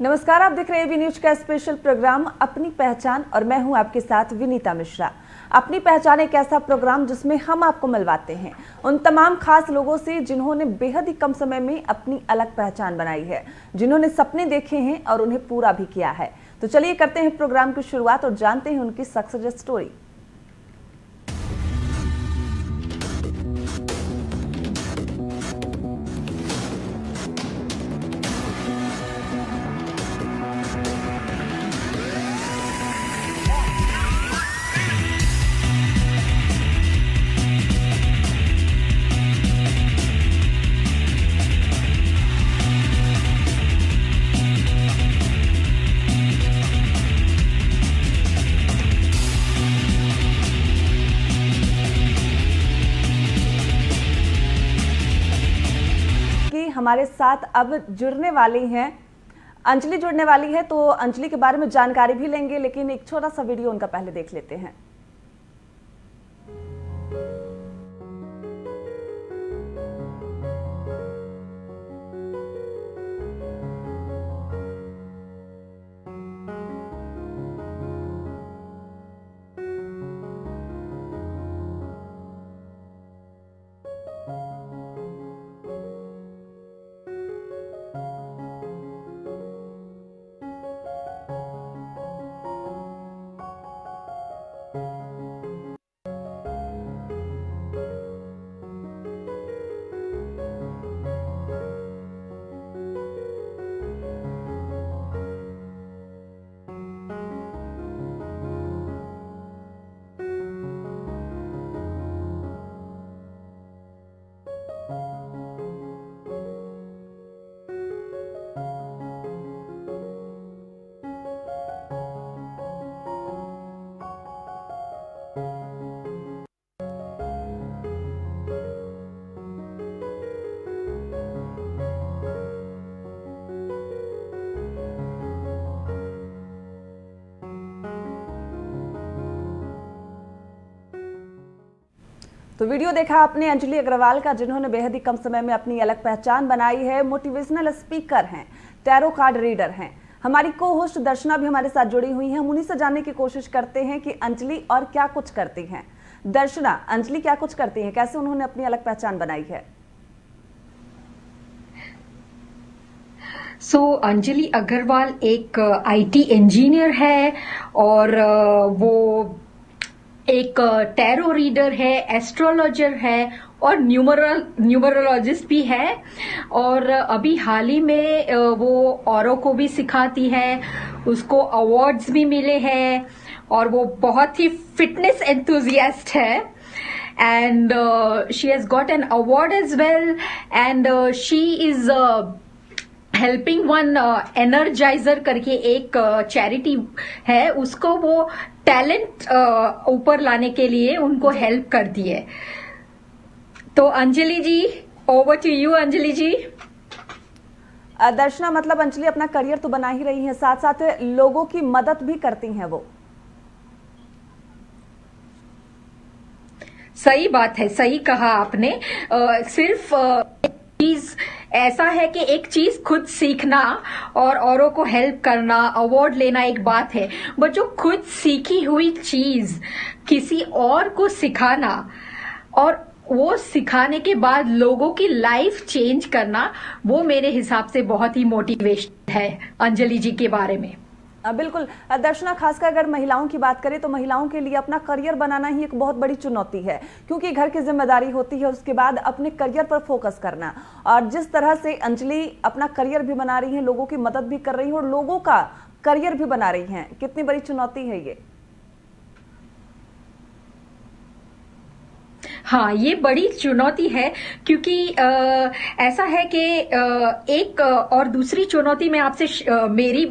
नमस्कार, आप देख रहे हैं वी न्यूज का स्पेशल प्रोग्राम अपनी पहचान और मैं हूं आपके साथ विनीता मिश्रा। अपनी पहचान एक ऐसा प्रोग्राम जिसमें हम आपको मिलवाते हैं उन तमाम खास लोगों से जिन्होंने बेहद ही कम समय में अपनी अलग पहचान बनाई है, जिन्होंने सपने देखे हैं और उन्हें पूरा भी किया है। तो चलिए करते हैं प्रोग्राम की शुरुआत और जानते हैं उनकी सक्सेस स्टोरी। हमारे साथ अब जुड़ने वाली हैं अंजलि जुड़ने वाली है, तो अंजलि के बारे में जानकारी भी लेंगे, लेकिन एक छोटा सा वीडियो उनका पहले देख लेते हैं। तो वीडियो देखा आपने अंजलि अग्रवाल का, जिन्होंने बेहद ही कम समय में अपनी अलग पहचान बनाई है। मोटिवेशनल स्पीकर हैं, टैरो कार्ड रीडर हैं। हमारी को होस्ट दर्शना भी हमारे साथ जुड़ी हुई हैं। हम उन्हीं से जानने की कोशिश करते हैं कि अंजलि और क्या कुछ करती हैं। दर्शना, अंजलि क्या कुछ करती हैं, कैसे उन्होंने अपनी अलग पहचान बनाई है? अंजलि अग्रवाल एक आईटी इंजीनियर है और वो एक टैरो रीडर है, एस्ट्रोलॉजर है और न्यूमरोलॉजिस्ट भी है। और अभी हाल ही में वो औरों को भी सिखाती है, उसको अवार्ड्स भी मिले हैं और वो बहुत ही फिटनेस एंथुजियास्ट है। And she has got an award as well and she is helping one energizer करके एक चैरिटी है, उसको वो टैलेंट ऊपर लाने के लिए उनको हेल्प करती है। तो अंजलि जी, ओवर टू यू अंजलि जी। दर्शना, मतलब अंजलि अपना करियर तो बना ही रही है, साथ साथ लोगों की मदद भी करती हैं वो। सही बात है, सही कहा आपने। सिर्फ चीज ऐसा है कि एक चीज खुद सीखना और औरों को हेल्प करना, अवार्ड लेना एक बात है, बट जो खुद सीखी हुई चीज किसी और को सिखाना और वो सिखाने के बाद लोगों की लाइफ चेंज करना, वो मेरे हिसाब से बहुत ही मोटिवेशन है अंजलि जी के बारे में। बिल्कुल दर्शना, खासकर अगर महिलाओं की बात करें तो महिलाओं के लिए अपना करियर बनाना ही एक बहुत बड़ी चुनौती है, क्योंकि घर की जिम्मेदारी होती है, उसके बाद अपने करियर पर फोकस करना। और जिस तरह से अंजलि अपना करियर भी बना रही हैं, लोगों की मदद भी कर रही हैं और लोगों का करियर भी बना रही हैं, कितनी बड़ी चुनौती है ये। हाँ, ये बड़ी चुनौती है, क्योंकि ऐसा है कि एक और दूसरी चुनौती मैं आपसे मेरी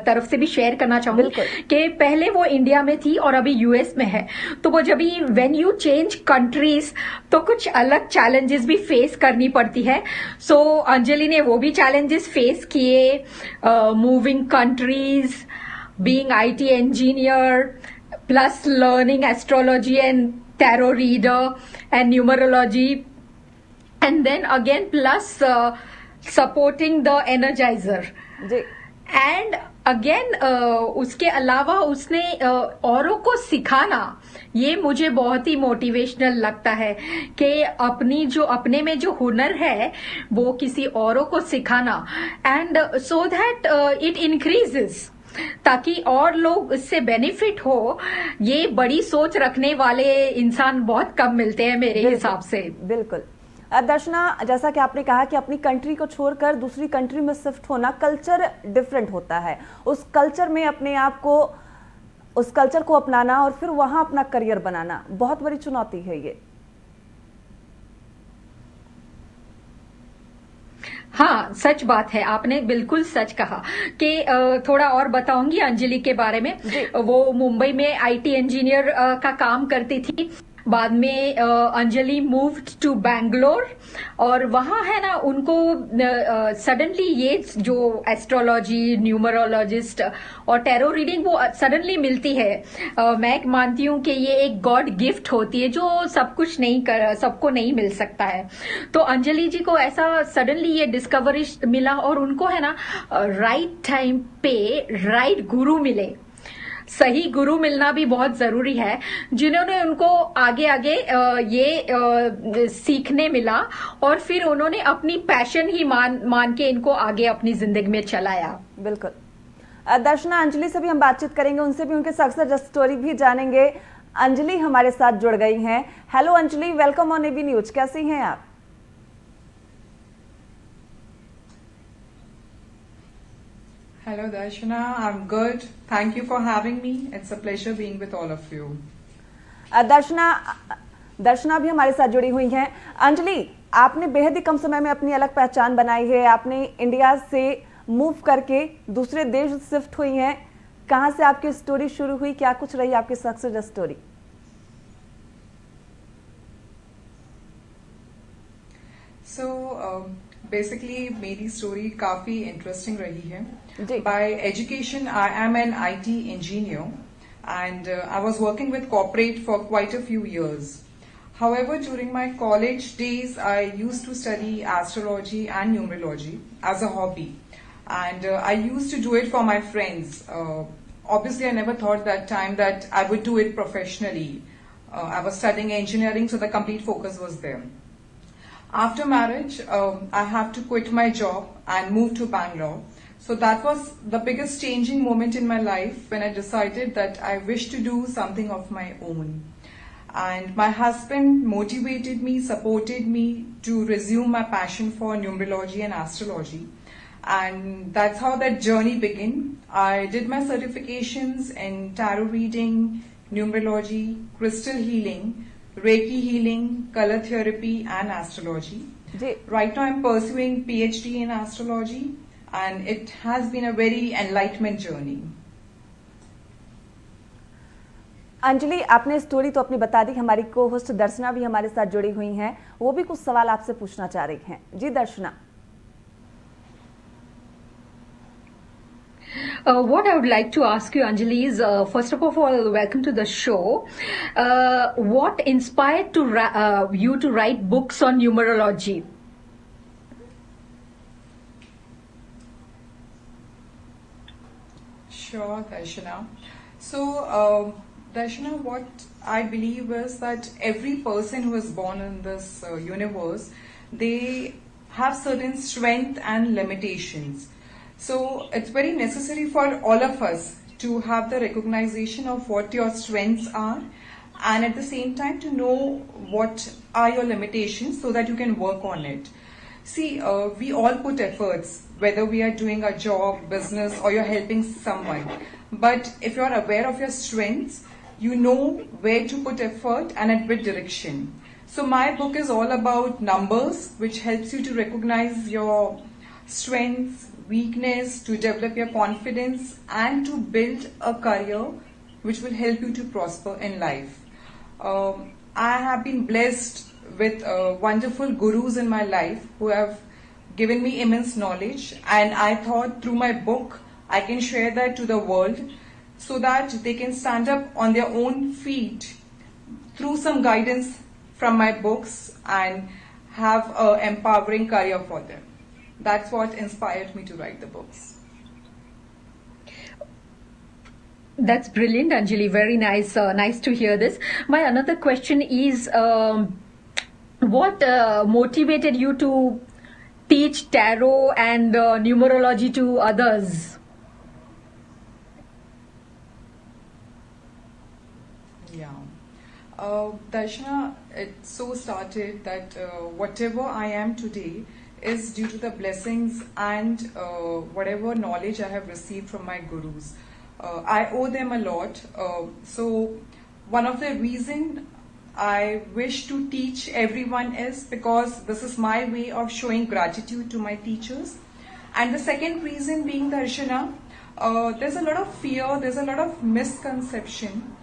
तरफ से भी शेयर करना चाहूंगी कि पहले वो इंडिया में थी और अभी यूएस में है। तो वो जब व्हेन यू चेंज कंट्रीज तो कुछ अलग चैलेंजेस भी फेस करनी पड़ती है। सो अंजलि ने वो भी चैलेंजेस फेस किए, moving countries, being IT engineer, plus learning astrology and tarot reader and numerology, and then again plus supporting the energizer. And again उसके अलावा उसने औरों को सिखाना, ये मुझे बहुत ही मोटिवेशनल लगता है कि अपनी जो अपने में जो हुनर है वो किसी औरों को सिखाना, and so that it increases, ताकि और लोग इससे बेनिफिट हो। ये बड़ी सोच रखने वाले इंसान बहुत कम मिलते हैं मेरे हिसाब से। बिल्कुल। दर्शना, जैसा कि आपने कहा कि अपनी कंट्री को छोड़कर दूसरी कंट्री में शिफ्ट होना, कल्चर डिफरेंट होता है, उस कल्चर में अपने आप को, उस कल्चर को अपनाना और फिर वहां अपना करियर बनाना बहुत बड़ी चुनौती है ये। हाँ, सच बात है, आपने बिल्कुल सच कहा कि थोड़ा और बताऊंगी अंजलि के बारे में। वो मुंबई में आईटी इंजीनियर का काम करती थी। बाद में अंजलि मूव्ड टू बैंगलोर, और वहां है ना उनको सडनली ये जो एस्ट्रोलॉजी, न्यूमरोलॉजिस्ट और टैरो रीडिंग वो सडनली मिलती है। मैं मानती हूँ कि ये एक गॉड गिफ्ट होती है जो सबको नहीं मिल सकता है। तो अंजलि जी को ऐसा सडनली ये डिस्कवरी मिला, और उनको है ना राइट टाइम पे राइट गुरु मिले। सही गुरु मिलना भी बहुत जरूरी है, जिन्होंने उनको आगे आगे ये सीखने मिला, और फिर उन्होंने अपनी पैशन ही मान के इनको आगे अपनी जिंदगी में चलाया। बिल्कुल। दर्शना, अंजलि से भी हम बातचीत करेंगे, उनसे भी उनके सक्सेस स्टोरी भी जानेंगे। अंजलि हमारे साथ जुड़ गई हैं। Hello Anjali, welcome on AB news. कैसी हैं आप? Hello Darshana, I'm good. Thank you for having me. It's a pleasure being with all of you. दर्शना भी हमारे साथ जुड़ी हुई हैं। अंजलि, आपने बेहद ही कम समय में अपनी अलग पहचान बनाई है। आपने इंडिया से मूव करके दूसरे देश शिफ्ट हुई हैं। कहां से आपकी स्टोरी शुरू हुई, क्या कुछ रही आपकी सक्सेस स्टोरी? So basically मेरी स्टोरी काफी इंटरेस्टिंग रही है। By education, I am an IT engineer, and I was working with corporate for quite a few years. However, during my college days, I used to study astrology and numerology as a hobby, and I used to do it for my friends. Obviously, I never thought that time that I would do it professionally. I was studying engineering, so the complete focus was there. After marriage, I have to quit my job and move to Bangalore. So that was the biggest changing moment in my life, when I decided that I wish to do something of my own. And my husband motivated me, supported me to resume my passion for numerology and astrology. And that's how that journey began. I did my certifications in tarot reading, numerology, crystal healing, Reiki healing, color therapy and astrology. Right now I'm pursuing PhD in astrology, and it has been a very enlightenment journey. Anjali, आपने story तो अपनी बता दी। हमारी को host दर्शना भी हमारे साथ जुड़ी हुई हैं, वो भी कुछ सवाल आपसे पूछना चाह रही हैं। जी दर्शना। What I would like to ask you, Anjali, is first of all, welcome to the show. What inspired you to write books on numerology? Sure, Darshana. So, Darshana, what I believe is that every person who is born in this universe, they have certain strength and limitations. So it's very necessary for all of us to have the recognition of what your strengths are, and at the same time to know what are your limitations so that you can work on it. See, we all put efforts, whether we are doing a job, business, or you're helping someone. But if you're aware of your strengths, you know where to put effort and at which direction. So my book is all about numbers, which helps you to recognize your strengths, weakness, to develop your confidence, and to build a career which will help you to prosper in life. I have been blessed with wonderful gurus in my life who have given me immense knowledge, and I thought through my book I can share that to the world so that they can stand up on their own feet through some guidance from my books and have an empowering career for them. That's what inspired me to write the books. That's brilliant, Anjali. Very nice. Nice to hear this. My another question is, what motivated you to teach tarot and numerology to others? Yeah. Darshana, it so started that whatever I am today is due to the blessings and whatever knowledge I have received from my gurus. I owe them a lot. So one of the reason I wish to teach everyone is because this is my way of showing gratitude to my teachers. And the second reason being, Darshana, there's a lot of fear, there's a lot of misconception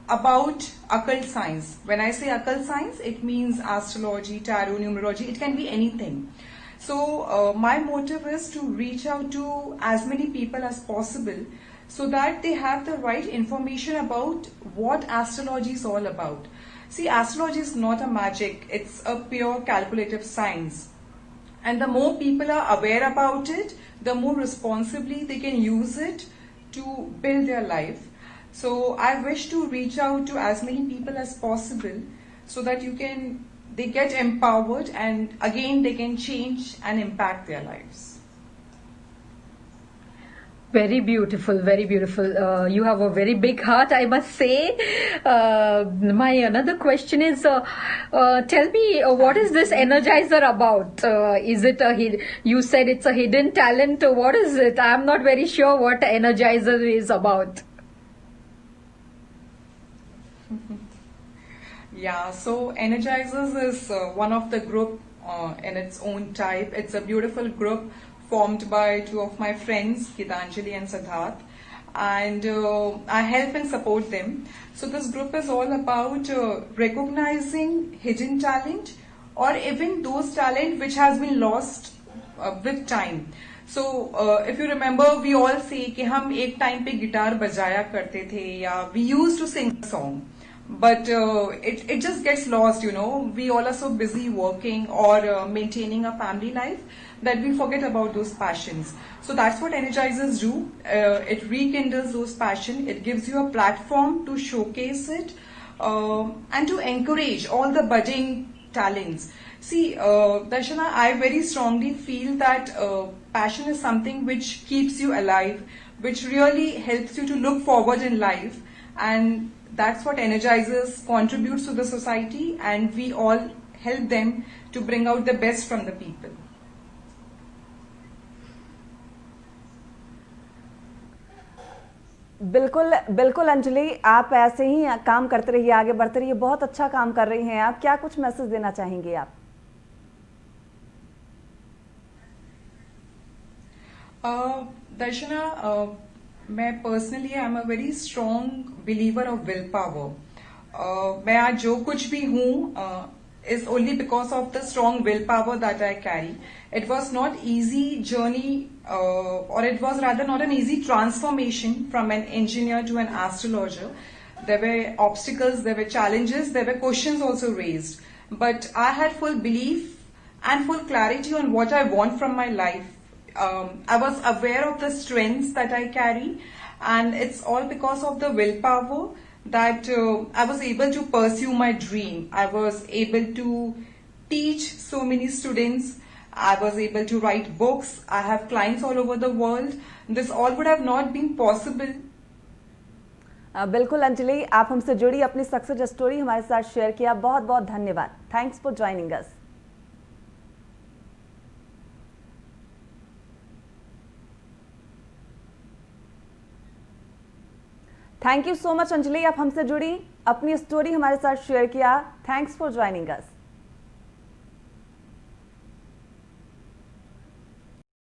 about occult science. When I say occult science, it means astrology, tarot, numerology, it can be anything. So my motive is to reach out to as many people as possible so that they have the right information about what astrology is all about. See, astrology is not a magic, it's a pure calculative science. And the more people are aware about it, the more responsibly they can use it to build their life. So I wish to reach out to as many people as possible so that they get empowered and again they can change and impact their lives. Very beautiful, very beautiful. You have a very big heart, I must say. My another question is, tell me, what is this energizer about? Is it you said it's a hidden talent. What is it? I'm not very sure what energizer is about. Yeah, so Energizers is one of the group in its own type. It's a beautiful group formed by two of my friends, Gitanjali and Siddharth, and I help and support them. So this group is all about recognizing hidden talent or even those talent which has been lost with time. So if you remember, we all say कि हम एक time पे guitar बजाया करते थे या we used to sing a song. But it just gets lost, you know. We all are so busy working or maintaining a family life that we forget about those passions. So that's what Energizers do. It rekindles those passions. It gives you a platform to showcase it and to encourage all the budding talents. See, Darshana, I very strongly feel that passion is something which keeps you alive, which really helps you to look forward in life, and that's what Energizers contributes to the society, and we all help them to bring out the best from the people. बिल्कुल बिल्कुल अंजलि, आप ऐसे ही काम करते रहिए, आगे बढ़ते रहिए, बहुत अच्छा काम कर रही हैं आप. क्या कुछ मैसेज देना चाहेंगे आप? Darshana, मैं personally I am a very strong believer of will power. मैं आज जो कुछ भी हूँ is only because of the strong willpower that I carry. It was not easy journey, or it was rather not an easy transformation from an engineer to an astrologer. There were obstacles, there were challenges, there were questions also raised. But I had full belief and full clarity on what I want from my life. I was aware of the strengths that I carry, and it's all because of the willpower that I was able to pursue my dream. I was able to teach so many students. I was able to write books. I have clients all over the world. This all would have not been possible. बिल्कुल अंजलि, आप हमसे जुड़ी, अपनी success story हमारे साथ share किया. बहुत बहुत धन्यवाद. Thanks for joining us. Thank you so much Anjali, आप हमसे जुड़ी, अपनी स्टोरी हमारे साथ शेयर किया. Thanks for joining us.